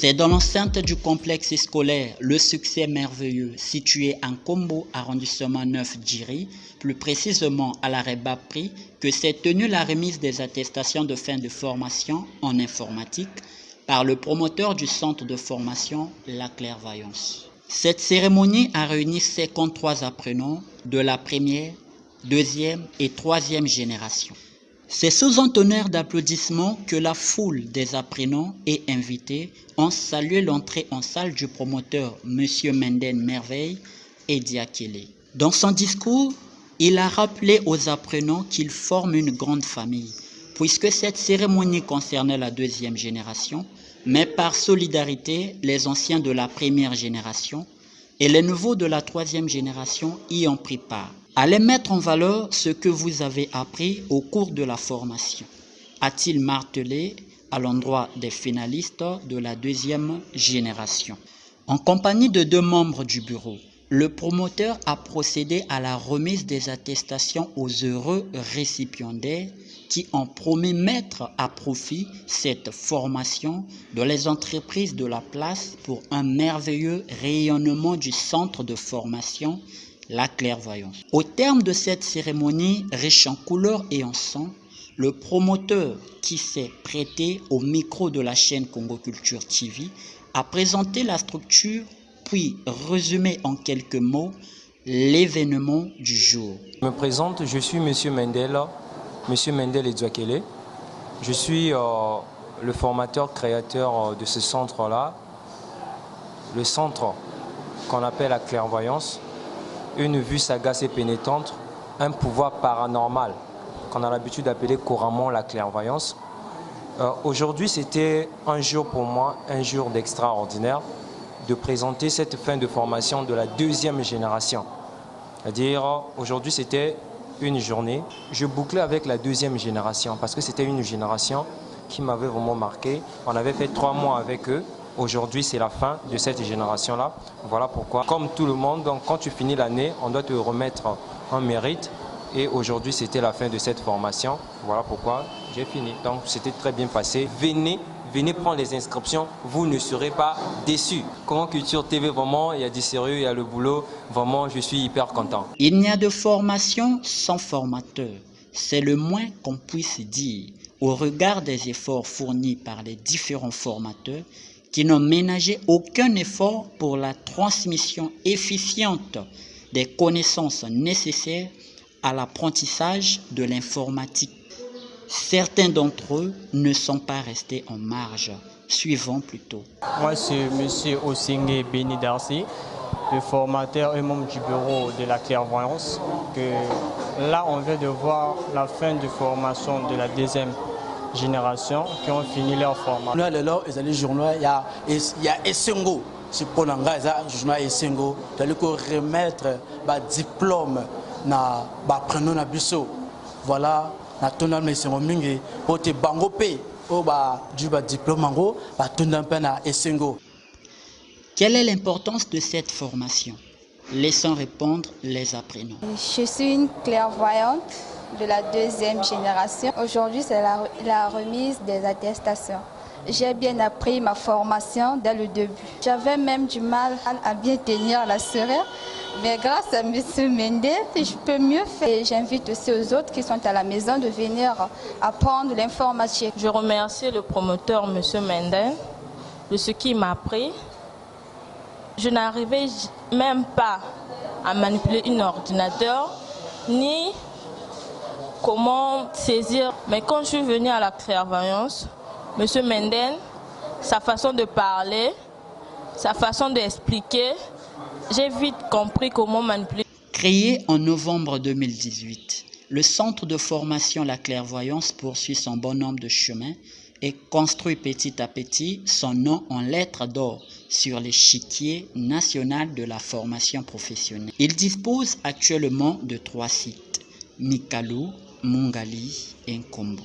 C'est dans l'enceinte du complexe scolaire Le Succès Merveilleux, situé en Kombo, arrondissement 9 Djiri, plus précisément à l'arrêt Bapri, que s'est tenue la remise des attestations de fin de formation en informatique par le promoteur du centre de formation La Clairvoyance. Cette cérémonie a réuni 53 apprenants de la première, deuxième et troisième génération. C'est sous un tonnerre d'applaudissements que la foule des apprenants et invités ont salué l'entrée en salle du promoteur M. Menden Merveille et Diakele. Dans son discours, il a rappelé aux apprenants qu'ils forment une grande famille, puisque cette cérémonie concernait la deuxième génération, mais par solidarité, les anciens de la première génération et les nouveaux de la troisième génération y ont pris part. Allez mettre en valeur ce que vous avez appris au cours de la formation, a-t-il martelé à l'endroit des finalistes de la deuxième génération. En compagnie de 2 membres du bureau, le promoteur a procédé à la remise des attestations aux heureux récipiendaires qui ont promis mettre à profit cette formation dans les entreprises de la place pour un merveilleux rayonnement du centre de formation La Clairvoyance. Au terme de cette cérémonie riche en couleurs et en sons, le promoteur qui s'est prêté au micro de la chaîne Congo Culture TV a présenté la structure puis résumé en quelques mots l'événement du jour. Je me présente, je suis M. Mendel Diakele. Je suis le formateur créateur de ce centre-là, le centre qu'on appelle la clairvoyance, une vue sagace et pénétrante, un pouvoir paranormal qu'on a l'habitude d'appeler couramment la clairvoyance. Aujourd'hui, c'était un jour pour moi, un jour d'extraordinaire, de présenter cette fin de formation de la deuxième génération. C'est-à-dire, aujourd'hui, c'était une journée. Je bouclais avec la deuxième génération parce que c'était une génération qui m'avait vraiment marqué. On avait fait 3 mois avec eux. Aujourd'hui, c'est la fin de cette génération-là. Voilà pourquoi, comme tout le monde, donc, quand tu finis l'année, on doit te remettre un mérite. Et aujourd'hui, c'était la fin de cette formation. Voilà pourquoi j'ai fini. Donc, c'était très bien passé. Venez prendre les inscriptions, vous ne serez pas déçus. Congo Culture TV, vraiment, il y a du sérieux, il y a le boulot. Vraiment, je suis hyper content. Il n'y a de formation sans formateur. C'est le moins qu'on puisse dire au regard des efforts fournis par les différents formateurs qui n'ont ménagé aucun effort pour la transmission efficiente des connaissances nécessaires à l'apprentissage de l'informatique. Certains d'entre eux ne sont pas restés en marge. Suivons plutôt. Moi, c'est M. Osingue Beni Darcy, le formateur et membre du bureau de la clairvoyance. Là, on vient de voir la fin de formation de la deuxième génération qui ont fini leur formation. Il y a Essengo. C'est pour le Essengo. Il faut remettre le diplôme na prenons na biso. Voilà. Quelle est l'importance de cette formation? Laissons répondre les apprenants. Je suis une clairvoyante de la deuxième génération. Aujourd'hui, c'est la remise des attestations. J'ai bien appris ma formation dès le début. J'avais même du mal à bien tenir la serrure, mais grâce à M. Mendel, je peux mieux faire. J'invite aussi aux autres qui sont à la maison de venir apprendre l'informatique. Je remercie le promoteur M. Mendel de ce qu'il m'a appris. Je n'arrivais même pas à manipuler un ordinateur, ni comment saisir. Mais quand je suis venue à la clairvoyance, M. Mendel, sa façon de parler, sa façon d'expliquer, j'ai vite compris comment manipuler. Créé en novembre 2018, le centre de formation La Clairvoyance poursuit son bon nombre de chemins et construit petit à petit son nom en lettres d'or sur l'échiquier national de la formation professionnelle. Il dispose actuellement de 3 sites, Mikalu, Mungali et Nkombo.